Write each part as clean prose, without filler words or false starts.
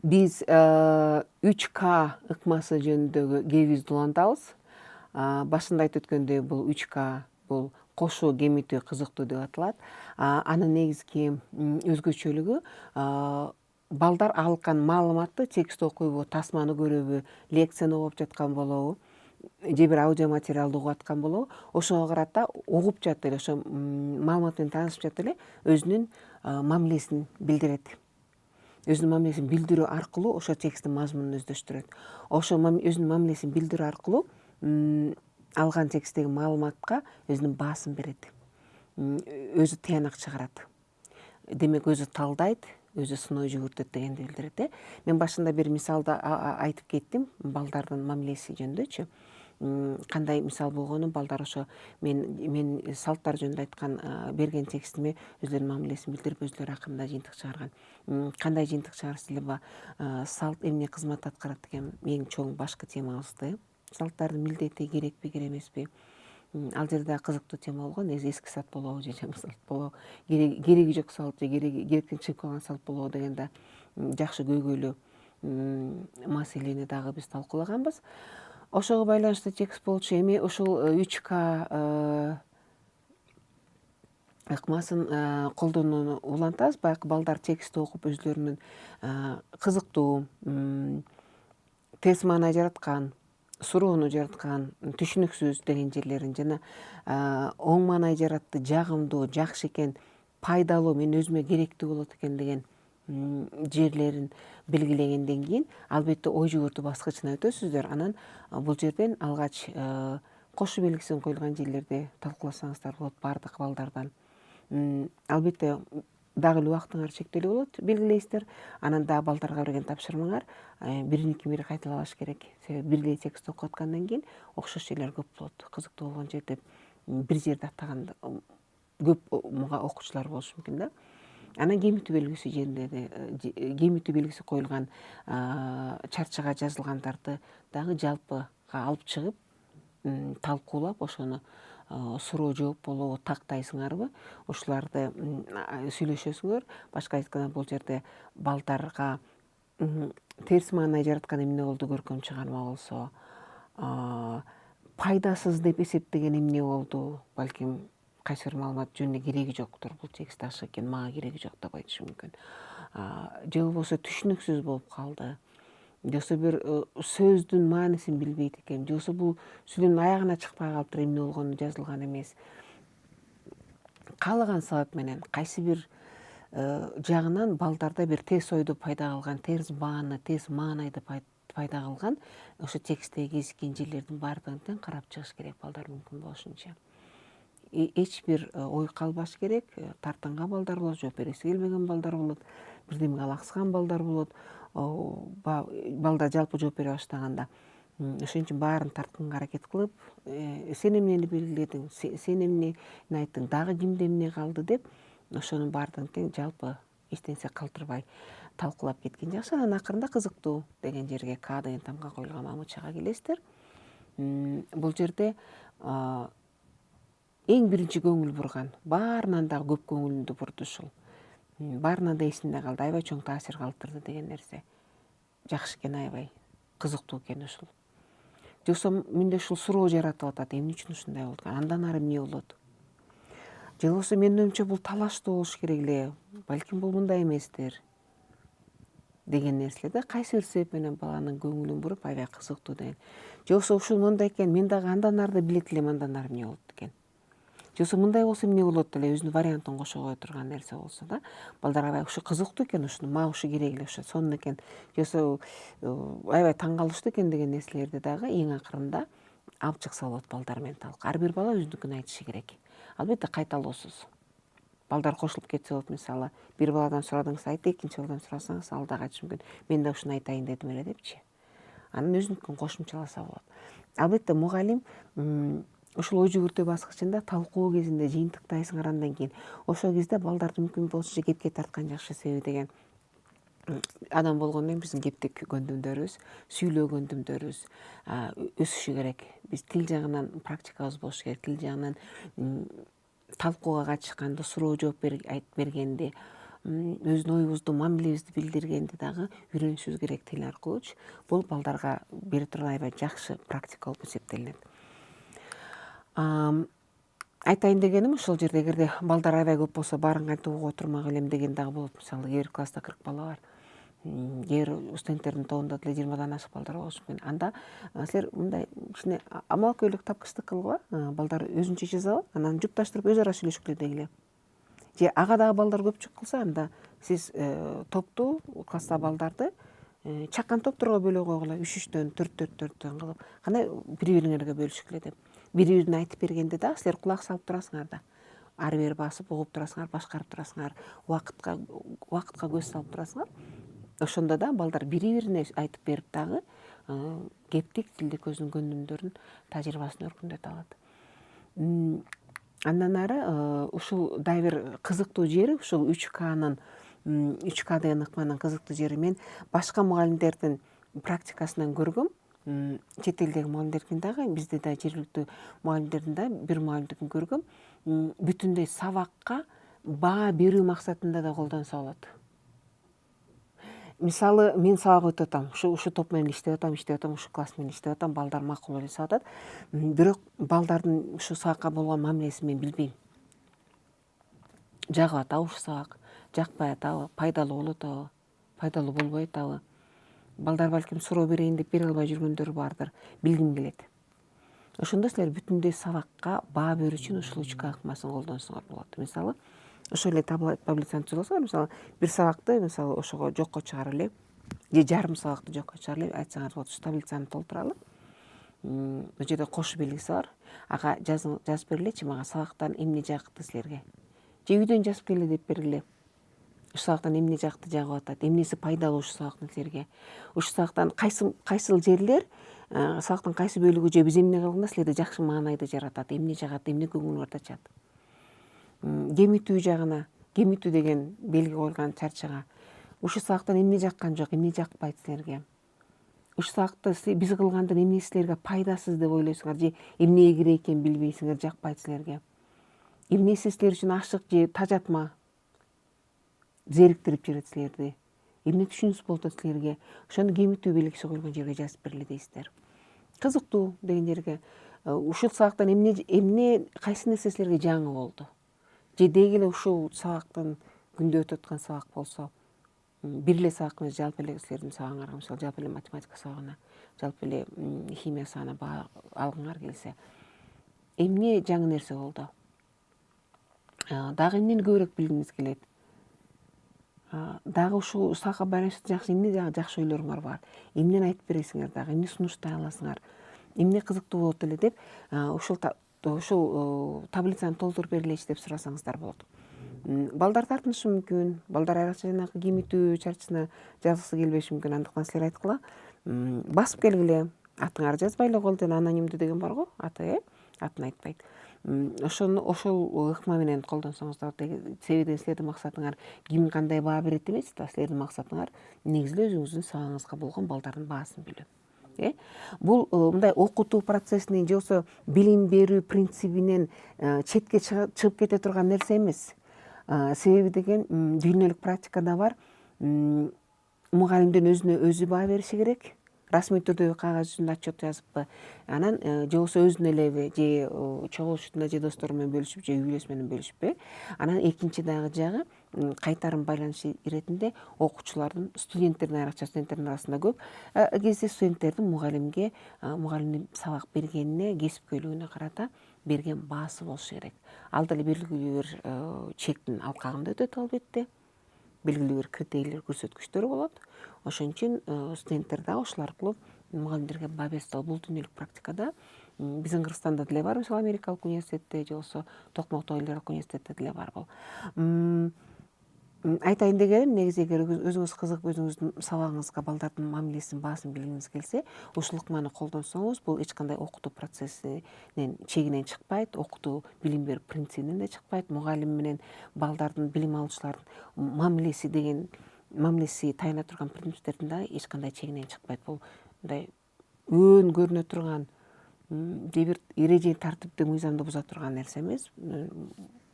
Биз 3К ыкмасы жөнүндөгү кебибизди улантабыз. Башында айтып өткөндөй бул 3К бул кошуу, кемитүү, кызыктуу деп аталат. Анын негизги өзгөчөлүгү балдар алган маалыматты текст окуйбу, тасманы көрөбү, лекцияны угуп жаткан болобу, же бир аудио материалды угуп аткан болобу, ошого карата угуп жатып эле, ошо маалымат менен таанышып жатып эле өзүнүн мамилесин билдирет. Өзүнүн мамилесин билдирүү аркылуу ошо тексттин мазмунун өздөштүрөт. Ошо өзүнүн мамилесин билдирүү аркылуу алган тексттеги маалыматка өзүнүн баасын берет. Өзү тыянак чыгарат. Демек өзү талдайт, өзү сыноо жүгүртөт дегенди билдирет. Мен башында бир мисалды айтып кеттим балдардын мамилеси жөнүндөчү. Кандай мисал болгонун балдар ошо мен салттар жөнүндө айткан берген текстиме өзлөрүнүн мамилесин билдирип өзүлөрү акырында жыйынтык чыгарган. Кандай жыйынтык чыгарса деле салт эмне кызмат аткарат деген эң чоң башкы темабызды. Салттардын милдети керекпи, керек эмеспи? Ал жерде кызыктуу тема болгон. Эски салт болобу же жаңы салт болобу? Кереги жок салт же керектен чыгып калган салт болобу деген да жакшы көйгөйлүү маселени дагы биз талкуулаганбыз. Ошого байланыштуу текст болчу. Эми ушул 3К ыкмасын колдонууну улантабыз. Баягы балдар текстти окуп өзлөрүнүн кызыктуу, терс маанай жараткан, суроону жараткан, түшүнүксүз деген жерлерин жана оң маанай жаратты, жагымдуу, жакшы экен, пайдалуу, мен өзүмө керектүү болот экен деген жерлерин белгилегенден кийин албетте ой жүгүртүү баскычына өтөсүздөр. Анан бул жерден алгач кошуу белгисин коюлган жерлерди талкууласаңыздар болот баардык балдардан. Албетте дагы эле убактыңар чектелүү болот, белгилейсиздер. Анан дагы балдарга берген тапшырмаңар бириники бири кайталабаш керек. Себеби бир эле текст окуп аткандан кийин окшош жерлер көп болот. Кызыктуу болгон жерде бир жерде аттаган көп окуучулар болушу мүмкүн да. Анан кемитүү белгиси жеринде кемитүү белгиси коюлган чарчага жазылгандарды дагы жалпыга алып чыгып талкуулап, ошону суроо жооп болобу тактайсыңарбы, ушуларды сүйлөшөсүңөр. Башка айтканда бул жерде балдарга терс маанай жараткан эмне болду, көркөм чыгарма болсо, пайдасыз деп эсептеген эмне болду, балким кайсы бир маалымат жөнүндө кереги жоктур, бул текст ашык экен, мага кереги жок деп айтышы мүмкүн. Же болбосо түшүнүксүз болуп калды, же болбосо бир сөздүн маанисин билбейт экен, же болбосо бул сүйлөмдүн аягына чыкпай калыптыр, эмне болгону жазылган эмес. Каалаган сабап менен кайсы бир жагынан балдарда бир терс ойду пайда кылган, терс бааны, терс маанайды пайда кылган ошо тексттеги кезиккен жерлердин баардыгын карап чыгыш керек балдар мүмкүн болушунча. Эч бир ой калбаш керек. Тартынган балдар болот, жооп бергиси келбеген балдар болот, бирдемеге алаксыган балдар болот. Балдар жалпы жооп бере баштаганда ошон үчүн баарын тартканга аракет кылып, сен эмнени белгиледиң, сен эмнени айттың, дагы кимде эмне калды деп ошонун баардыгын тең жалпы эч нерсе калтырбай талкуулап кеткен жакшы. Анан акырында кызыктуу деген жерге К деген тамга коюлган мамычага келесиздер. Бул жерде эң биринчи көңүл бурган, баарынан дагы көп көңүлүмдү бурду ушул. Баарынан да эсимде калды, аябай чоң таасир калтырды деген нерсе. Жакшы экен, аябай кызыктуу экен ушул. Же болбосо менде ушул суроо жаратып атат, эмне үчүн ушундай болду экен, андан ары эмне болот? Же болбосо менин оюмча бул талаштуу болуш керек эле, балким бул мындай эместир деген нерселерде кайсы бир себеп менен баланын көңүлүн буруп аябай кызыктуу деген. Же болбосо ушул мындай экен, мен дагы андан арды билет элем, андан ары эмне болот экен. Же болбосо мындай болсо эмне болот эле, өзүнүн вариантын кошо кое турган нерсе болсо да, балдар аябай ушу кызыктуу экен, ушуну мага ушу керек эле, ошо сонун экен, же болбосо аябай таң калыштуу экен деген нерселерди дагы эң акырында алып чыкса болот балдар менен талкуу. Ар бир бала өзүнүкүн айтышы керек. Албетте кайталоосуз. Балдар кошулуп кетсе болот, мисалы, бир баладан сурадыңыз, айтты, экинчи баладан сурасаңыз, ал дагы айтышы мүмкүн. Мен да ушуну айтайын дедим эле депчи. Анан өзүнүкүн кошумчаласа болот. Албетте мугалим ушул ой жүгүртүү баскычында талкуу кезинде жыйынтыктайсыңар, андан кийин ошол кезде балдарды мүмкүн болсо кепке тарткан жакшы. Себеби деген адам болгондон кийин биздин кептик көндүмдөрүбүз, сүйлөө көндүмдөрүбүз өсүшү керек. Биз тил жагынан практикабыз болуш керек. Тил жагынан талкууга катышканды, суроо жооп бергенди, өзүнүн оюбузду, мамилебизди билдиргенди дагы үйрөнүшүбүз керек тил аркылуучу. Бул балдарга бере турган аябай жакшы практика болуп эсептелинет. Айтайын дегеним ушул жерде эгерде балдар аябай көп болсо баарын кантип угуп отурмак элем деген дагы болот. Мисалы, кээ бир класста 40 бала бар. Кээ бир студенттердин тобунда деле 20дан ашык балдар болушу мүмкүн. Анда силер мындай кичине амалкөйлүк тапкычтык кылгыла. Балдар өзүнчө жазалы, анан жупташтырып өз ара сүйлөшкүлө дегиле. Же ага дагы балдар көпчүк кылса, анда сиз топту, класстагы балдарды чакан топторго бөлө койгула, 3-3төн, 4-4-4төн кылып, кандай бири-бириңерге бөлүшкүлө деп. Бири-бирине айтып бергенде да силер кулак салып турасыңар да. Ары бери басып угуп турасыңар, башкарып турасыңар, убакытка көз салып турасыңар. Ошондо да балдар бири-бирине айтып берип дагы кептик, тилдик өзүнүн көндүмдөрүн, тажрыйбасын өркүндөтө алат. Андан ары ушул дагы бир кызыктуу жери, ушул 3К деген ыкманын кызыктуу жери, мен башка мугалимдердин практикасынан көргөм. Чет элдеги мугалимдердин дагы, бизде да жергиликтүү мугалимдердин да бир мугалимдикин көргөм. Бүтүндөй сабакка баа берүү максатында да колдонсо болот. Мисалы, мен сабак өтүп атам, ушу топ менен иштеп атам, ушу класс менен иштеп атам, балдар макул эле жасап атат. Бирок балдардын ушу сабакка болгон мамилесин мен билбейм. Жагып атабы ушу сабак, жакпай атабы, пайдалуу болуп атабы, пайдалуу болбой атабы. Балдар балким суроо берейин деп бере албай жүргөндөр бардыр, билгим келет. Ошондо силер бүтүндөй сабакка баа берүү үчүн ушул 3К ыкмасын колдонсоңор болот. Мисалы, ошол эле таблицаны түзүп, мисалы, бир сабакты мисалы ошого жокко чыгарып эле, же жарым сабакты жокко чыгарып эле айтсаңар болот. Ушу таблицаны толтуралы. Бул жерде кошуу белгиси бар. Ага жазып бергилечи, мага сабактан эмне жакты силерге. Же үйдөн жазып келе деп бергиле. Ушу сабактан эмне жакты жагып атат, эмнеси пайдалуу ушу сабактын силерге. Ушу сабактан кайсыл жерлер, сабактын кайсы бөлүгү же биз эмне кылганда силерде жакшы маанайды жаратат, эмне жагат, эмне көңүлүңөрдү ачат. Кемитүү жагына, кемитүү деген белги коюлган чарчага. Ушу сабактан эмне жаккан жок, эмне жакпайт силерге. Ушу сабакты биз кылгандын эмнеси силерге пайдасыз деп ойлойсуңар, же эмнеге керек экенин билбейсиңер, жакпайт силерге. Эмнеси силер үчүн ашык же тажатма, зериктирип жүрөт силерди. Эмне түшүнүксүз болуп атат силерге. Ошону кемитүү белгиси коюлган жерге жазып бергиле дейсиздер. Кызыктуу деген жерге ушул сабактан эмне кайсы нерсе силерге жаңы болду. Же деги эле ушул сабактын күндө өтүп аткан сабак болсо, бир эле сабак эмес, жалпы эле силердин сабагыңарга, мисалы, жалпы эле математика сабагына, жалпы эле химия сабагына баа алгыңар келсе, эмне жаңы нерсе болду? Дагы эмнени көбүрөөк билгиңиз келет? Дагы ушул сабакка байланыштуу жакшы эмне жакшы ойлоруңар бар? Эмнени айтып бересиңер дагы, эмне сунуштай аласыңар? Эмне кызыктуу болот эле деп ушул таблицаны толтуруп бергилечи деп сурасаңыздар болот. Балдар тартынышы мүмкүн, балдар айрыкча жанагы кемитүү чарчысына жазгысы келбеши мүмкүн. Андыктан силер айткыла, басып келгиле, атыңарды жазбай эле кой, анонимдүү деген бар го, аты, атын айтпайт. Ошол ыкма менен колдонсоңуздар, себебі силердин максатыңар ким кандай баа берет эмес да, силердин максатыңар негизи эле өзүңүздүн сабагыңызга болгон балдардын баасын билүү. Бул мындай окутуу процессинин же болбосо билим берүү принцибинен четке чыгып кете турган нерсе эмес. Себеби деген дүйнөлүк практикада бар. Мугалимдин өзүнө өзү баа бериши керек. Расмий түрдө кагаз жүзүндө отчет жазыппы, анан же болбосо өзүнө элеби, же чогулушунда же достору менен бөлүшүп, же үй бүлөсү менен бөлүшүппү. Анан экинчи дагы жагы кайтарым байланышы иретинде окуучулардын, студенттердин, айрыкча студенттердин арасында көп кезде студенттердин мугалимдин сабак бергенине, кесипкөйлүгүнө карата берген баасы болушу керек. Ал деле белгилүү бир чектин алкагында өтөт албетте. Белгилүү бир критерийлер, көрсөткүчтөр болот. Ошон үчүн студенттер дагы ошол аркылуу мугалимдерге баа берсе, бул дүйнөлүк практикада биздин Кыргызстанда деле бар, мисалы Америкалык университетте же болбосо Токмокто университетте деле бар бул. Айтайын дегеним, негизи эгер өзүңүз кызыгып, өзүңүздүн сабагыңызга балдардын мамилесин, баасын билгиңиз келсе, ушул ыкманы колдонсоңуз, бул эч кандай окутуу процессинин чегинен чыкпайт, окутуу билим берүү принцибинен да чыкпайт. Мугалим менен балдардын, билим алуучулардын мамилеси таяна турган принциптердин да эч кандай чегинен чыкпайт. Бул мындай өөн көрүнө турган, же бир эреже тартипти, мыйзамды буза турган нерсе эмес.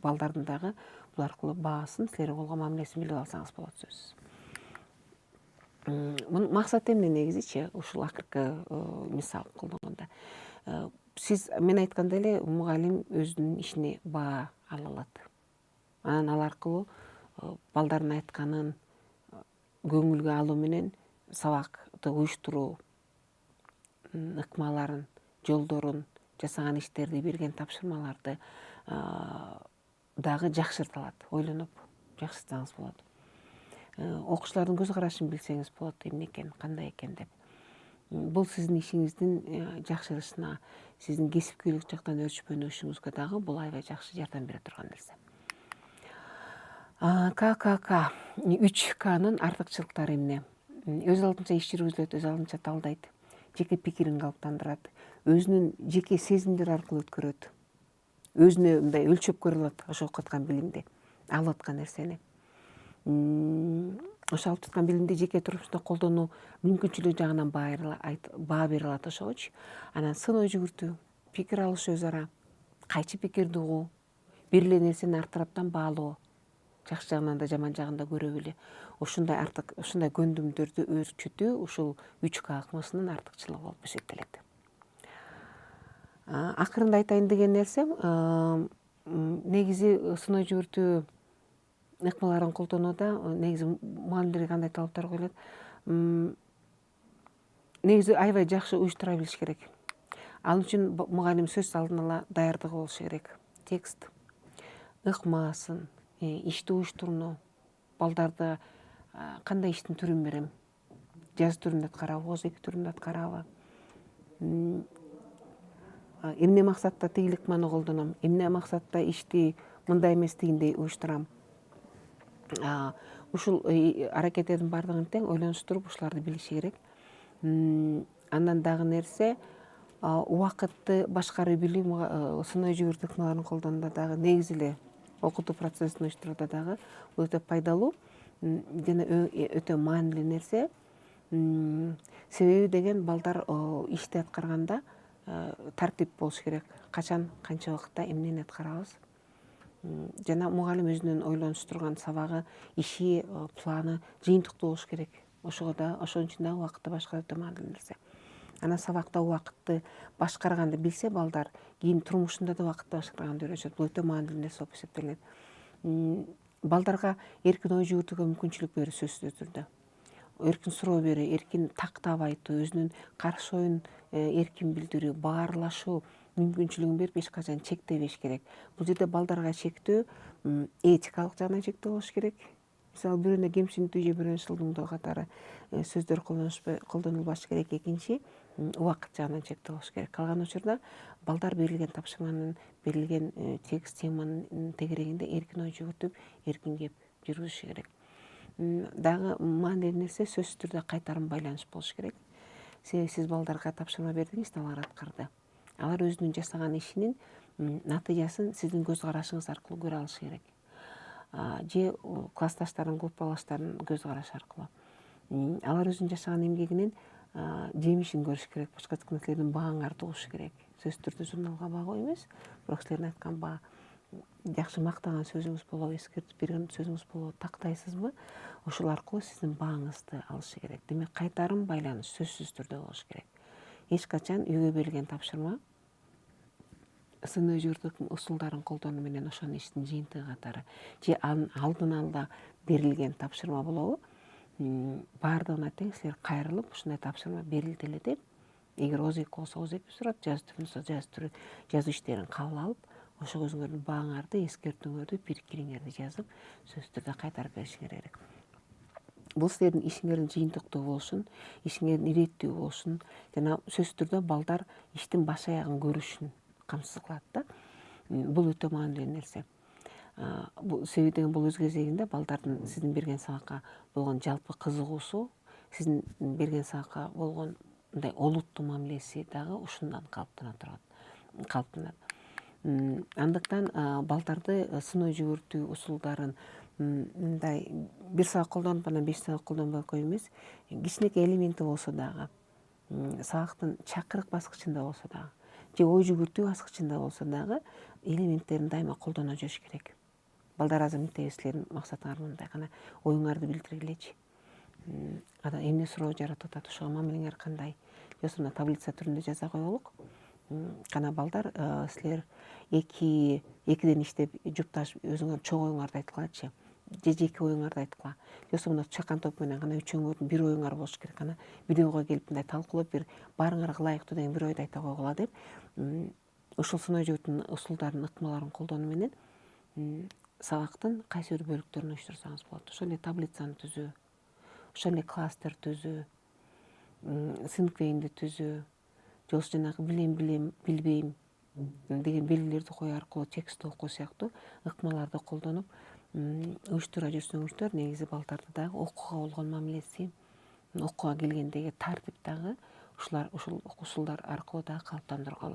балдардын дагы бул аркылуу баасын, силерге болгон мамилесин билип алсаңыз болот сөзсүз. Мунун максаты эмне негизичи? Ушул акыркы мисал колдонгондо. Сиз мен айткандай эле мугалим өзүнүн ишине баа ала алат. Анан ал аркылуу балдардын айтканын көңүлгө алуу менен сабакты уюштуруу, ыкмаларын, жолдорун, жасаган иштерди, берген тапшырмаларды дагы жакшырта алат. Ойлонуп жакшыртсаңыз болот. Окуучулардын көз карашын билсеңиз болот, эмне экен, кандай экен деп. Бул сиздин ишиңиздин жакшырышына, сиздин кесипкөйлүк жактан өөрчүпөнүшүңүзгө дагы бул аябай жакшы жардам бере турган нерсе. ККК 3Кнын артыкчылыктары эмне? Өз алдынча иш жүргүзүлөт, өз алдынча талдайт, жеке пикирин калыптандырат, өзүнүн жеке сезимдери аркылуу өткөрөт, өзүнө мындай өлчөп көрө алат, ошо окуп аткан билимди, алып аткан нерсени. Ошо алып аткан билимди жеке турмушта колдонуу мүмкүнчүлүгү жагынан баа бере алат ошогочу. Анан сын ой жүгүртүү, пикир алышы өз ара, кайчы пикирди угуу, бир эле нерсени ар тараптан баалоо, жакшы жагынан да жаман жагын да көрө билүү. Ушундай көндүмдөрдү өөрчүтүү ушул 3К ыкмасынын артыкчылыгы болуп эсептелет. Акырында айтайын деген нерсем, негизи сын ой жүгүртүү ыкмаларын колдонууда негизи мугалимдерге кандай талаптар коюлат? Негизи аябай жакшы уюштура билиш керек. Ал үчүн мугалим сөзсүз алдын ала даярдыгы болушу керек. Текст, ыкмасын, ишти уюштурууну, балдарды кандай иштин түрүн берем, жазуу түрүндө аткарабы, ооз эки түрүндө аткарабы, эмне максатта тигил ыкманы колдоном, эмне максатта ишти мындай эмес тигиндей уюштурам. Ушул аракеттердин баардыгын тең ойлонуштуруп ушуларды билиши керек. Андан дагы нерсе, убакытты башкарып билүү сын ой жүгүртүү ыкмаларын колдонууда дагы негизи эле окутуу процессин уюштурууда дагы бул өтө пайдалуу жана өтө маанилүү нерсе. Себеби деген балдар ишти аткарганда тартип болуш керек. Качан, канча убакытта эмнени аткарабыз? Жана мугалим өзүнүн ойлонуштурган сабагы, иши, планы жыйынтыктуу болуш керек. Ошого да, ошон үчүн дагы убакытты башкаруу өтө маанилүү нерсе. Анан сабакта убакытты башкарганды билсе балдар, кийин турмушунда да убакытты башкарганды үйрөнүшөт. Бул өтө маанилүү нерсе болуп эсептелет. Балдарга эркин ой жүгүртүүгө мүмкүнчүлүк берүү сөзсүз түрдө. Эркин суроо берүү, эркин тактап айтуу, өзүнүн каршы оюн эркин билдирүү, баарлашуу мүмкүнчүлүгүн берип эч качан чектебеш керек. Бул жерде балдарга чектөө этикалык жагынан чектөө болуш керек. Мисалы, бирөөнө кемсинтүү же бирөөнү шылдыңдоо катары сөздөр колдонулбашы керек. Экинчи, убакыт жагынан чектөө болуш керек. Калган учурда балдар берилген тапшырманын, берилген текст, теманын тегерегинде эркин ой жүгүртүп, эркин кеп жүргүзүшү керек. Дагы маанилүү нерсе сөзсүз түрдө кайтарым байланыш болуш керек. Себеби сиз балдарга тапшырма бердиңиз, алар аткарды. Алар өзүнүн жасаган ишинин натыйжасын сиздин көз карашыңыз аркылуу көрө алышы керек. Же классташтардын, группалаштардын көз карашы аркылуу. Алар өзүнүн жашаган эмгегинин жемишин көрүш керек. Башка силердин бааңарды угуш керек. Сөзсүз түрдө журналга баа коюу эмес, бирок силердин айткан баа, жакшы мактаган сөзүңүз болобу, эскертип берген сөзүңүз болобу, тактайсызбы? Ошол аркылуу сиздин бааңызды алышы керек. Демек, кайтарым байланыш сөзсүз түрдө болуш керек. Эч качан үйгө берилген тапшырма сын ой жүгүртүү усулдарын колдонуу менен ошонун иштин жыйынтыгы катары же алдын ала берилген тапшырма болобу, баардыгына тең силер кайрылып ушундай тапшырма берилди эле деп, эгер ооз эки болсо ооз эки сурап, жазуу түрү болсо жазуу иштерин кабыл алып, ошого өзүңөрдүн бааңарды, эскертүүңөрдү, пикириңерди жазып, сөзсүз түрдө кайтарып беришиңер керек. Бул силердин ишиңердин жыйынтыктуу болушун, ишиңердин иреттүү болушун жана сөзсүз түрдө балдар иштин баш аягын көрүшүн камсыз кылат да. Бул өтө маанилүү нерсе. Себеби деген бул өз кезегинде балдардын сиздин берген сабакка болгон жалпы кызыгуусу, сиздин берген сабакка болгон мындай олуттуу мамилеси дагы ушундан калыптанат. Андыктан балдарды сын ой жүгүртүү усулдарын мындай бир сабак колдонуп анан 5 сабак колдонбой коюу эмес, кичинекей элементи болсо дагы, сабактын чакырык баскычында болсо дагы, же ой жүгүртүү баскычында болсо дагы элементтерин дайыма колдоно жүрүш керек. Балдар азыр мектеп силердин максатыңар мындай, кана оюңарды билдиргилечи. Ада эмне суроо жаратып атат, ошого мамилеңер кандай? Жосо мына таблица түрүндө жаза коелук. Кана балдар, силер экиден иштеп жупташып өзүңөр чоң оюңарды айткылачы. Же жеке оюңарды айткыла. Жосо мына чакан топ менен кана үчөөңөрдүн бир оюңар болуш керек. Кана видеого келип мындай талкуулап бир баарыңарга ылайыктуу деген бир ойду айта койгула деп, ушул сыноо жүгүртүүнүн усулдарын, ыкмаларын колдонуу менен сабактын кайсы бир бөлүктөрүн уюштурсаңыз болот. Ошол эле таблицаны түзүү, ошол эле кластер түзүү, синквейнди түзүү, же болбосо жанагы билем билбейм деген белгилерди кою аркылуу текстти окуу сыяктуу ыкмаларды колдонуп уюштура жүрсөңүздөр, негизи балдарды дагы окууга болгон мамилеси, окууга келгендеги тартип дагы ушул усулдар аркылуу дагы калыптандырууга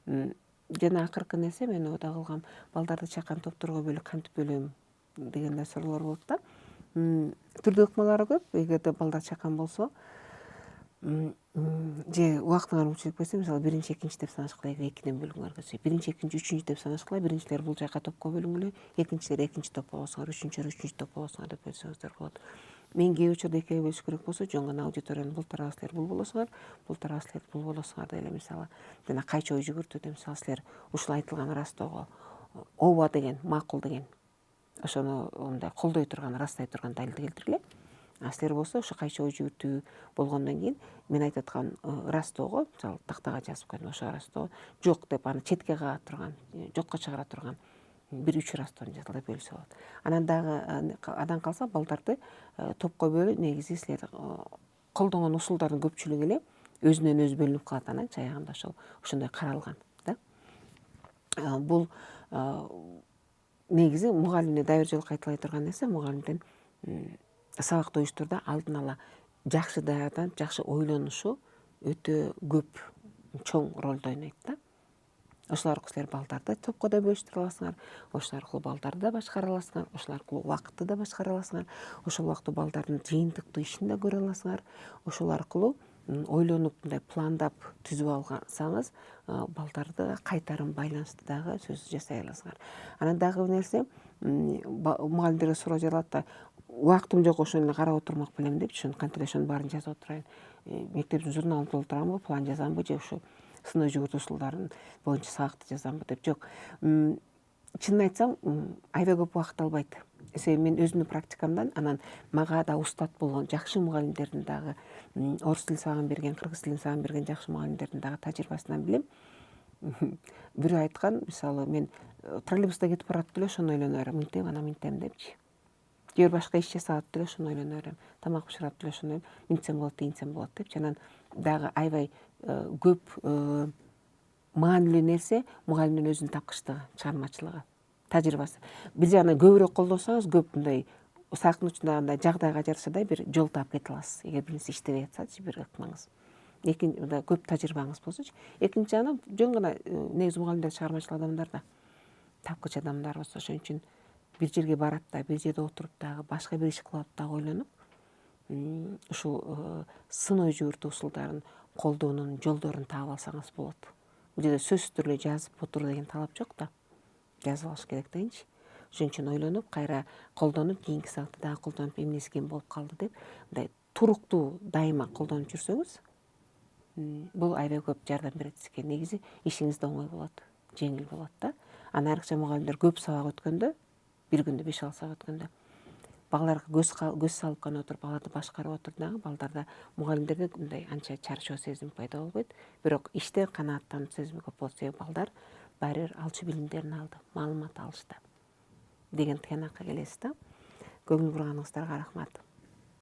болот. Жана акыркы нерсе, мен ода кылгам, балдарды чакан топторго бөлүп кантип бөлөм деген да суроолор болот да. Түрдүү ыкмалары көп. Эгерде балдар чакан болсо, же убактыңар мүмкүнчүлүк берсе, мисалы биринчи, экинчи деп санашкыла, экиден бөлүңөр десе, биринчи, экинчи, үчүнчү деп санашкыла, биринчилер бул жака топко бөлүнгүлө, экинчилер экинчи топко болсоңор, үчүнчүлөр үчүнчү топко болсоңор деп бөлсөңүздөр болот. Мен кээ учурда экиге бөлүш керек болсо, жөн гана аудиторияны бул тарабы силер бул болосуңар, бул тарабы силер бул болосуңар деп эле, мисалы жана кайчы ой жүгүртүүдө, мисалы силер ушул айтылган ырастоого ооба деген, макул деген, ошону мындай колдой турган, ырастай турган далилди келтиргиле. А силер болсо ошо кайчы ой жүгүртүү болгондон кийин мен айтып аткан ырастоого, мисалы тактага жазып койдум, ошо ырастоого жок деп аны четке кага турган, жокко чыгара турган бир 3 ырастоону жазгыла деп бөлсө болот. Анан дагы адан калса балдарды топко бөлүп, негизи силер колдонгон усулдардын көпчүлүгү эле өзүнөн өзү бөлүнүп калат, анан жаягында ошондой каралган да. Бул негизи мугалимде дагы бир жолу кайталай турган нерсе, мугалимдин сабакты уюштурууда алдын ала жакшы даярданып, жакшы ойлонушу өтө көп, чоң ролду ойнойт да. Ошол аркылуу силер балдарды топко да бөлүштүрө аласыңар, ошол аркылуу балдарды да башкара аласыңар, ошол аркылуу убакытты да башкара аласыңар, ошол убакытта балдардын жыйынтыктуу ишин да көрө аласыңар. Ошол аркылуу ойлонуп, мындай пландап түзүп алсаңыз, балдарды кайтарым байланышты дагы сөзсүз жасай аласыңар. Анан дагы бир нерсе, мугалимдерге суроо жаралат да, убактым жок, ошону эле карап отурмак белем деп, кантип ошонун баарын жазып отурайын, мектептин журналын толтурамбы, план жазамбы, же ушу сыноо жүгүртүү усулдарын боюнча сабакты жазамбы деп. Жок, чынын айтсам, аябай көп убакыт албайт. Себеби мен өзүмдүн практикамдан, анан мага да устат болгон жакшы мугалимдердин дагы, орус тилин сабагын берген, кыргыз тилин сабагын берген жакшы мугалимдердин дагы тажрыйбасынан билем. Бирөө айткан, мисалы мен троллейбуста кетип баратып деле ошону ойлоно берем, мынтем анан мынтем депчи. Же бир башка иш жасап деле ошону ойлоно берем, тамак бышырап деле ошону мынтсем болот, ийинтсем болот депчи. Анан дагы аябай көп маанилүү нерсе мугалимдин өзүнүн тапкычтыгы, чыгармачылыгы, тажрыйбасы. Бир жагынан көбүрөөк колдонсоңуз, көп мындай сабактын учунда андай жагдайга жарашадай бир жол таап кете аласыз. Эгер бир нерсе иштебей атсачы, бир ыкмаңыз, көп тажрыйбаңыз болсочу. Экинчи жагынан жөн гана негизи мугалимдер чыгармачыл адамдар да, тапкыч адамдар болсо, ошон үчүн бир жерге барат да, бир жерде отуруп дагы, башка бир иш кылып дагы ойлонуп, ушул сыноо жүгүртүү усулдарын колдоонун жолдорун таап алсаңыз болот. Бул жерде сөзсүз түрдө жазып отуруу деген талап жок да, жазып алыш керек дегенчи. Ошон үчүн ойлонуп, кайра колдонуп, кийинки сабакта дагы колдонуп, эмнеси кем болуп калды деп, мындай туруктуу дайыма колдонуп жүрсөңүз, бул аябай көп жардам берет сизге. Негизи ишиңиз да оңой болот, жеңил болот да. Анан айрыкча мугалимдер көп сабак өткөндө, бир күндө 5-6 сабак өткөндө, балдарга көз салып гана отуруп, балдарды башкарып отурдагы, балдарда, мугалимдерде мындай анча чарчоо сезим пайда болбойт. Бирок иште канааттануу сезими көп болот, себеби балдар баары бир алчу билимдерин алды, маалымат алышты деген тыянакка келесиз да. Көңүл бурганыңыздарга рахмат.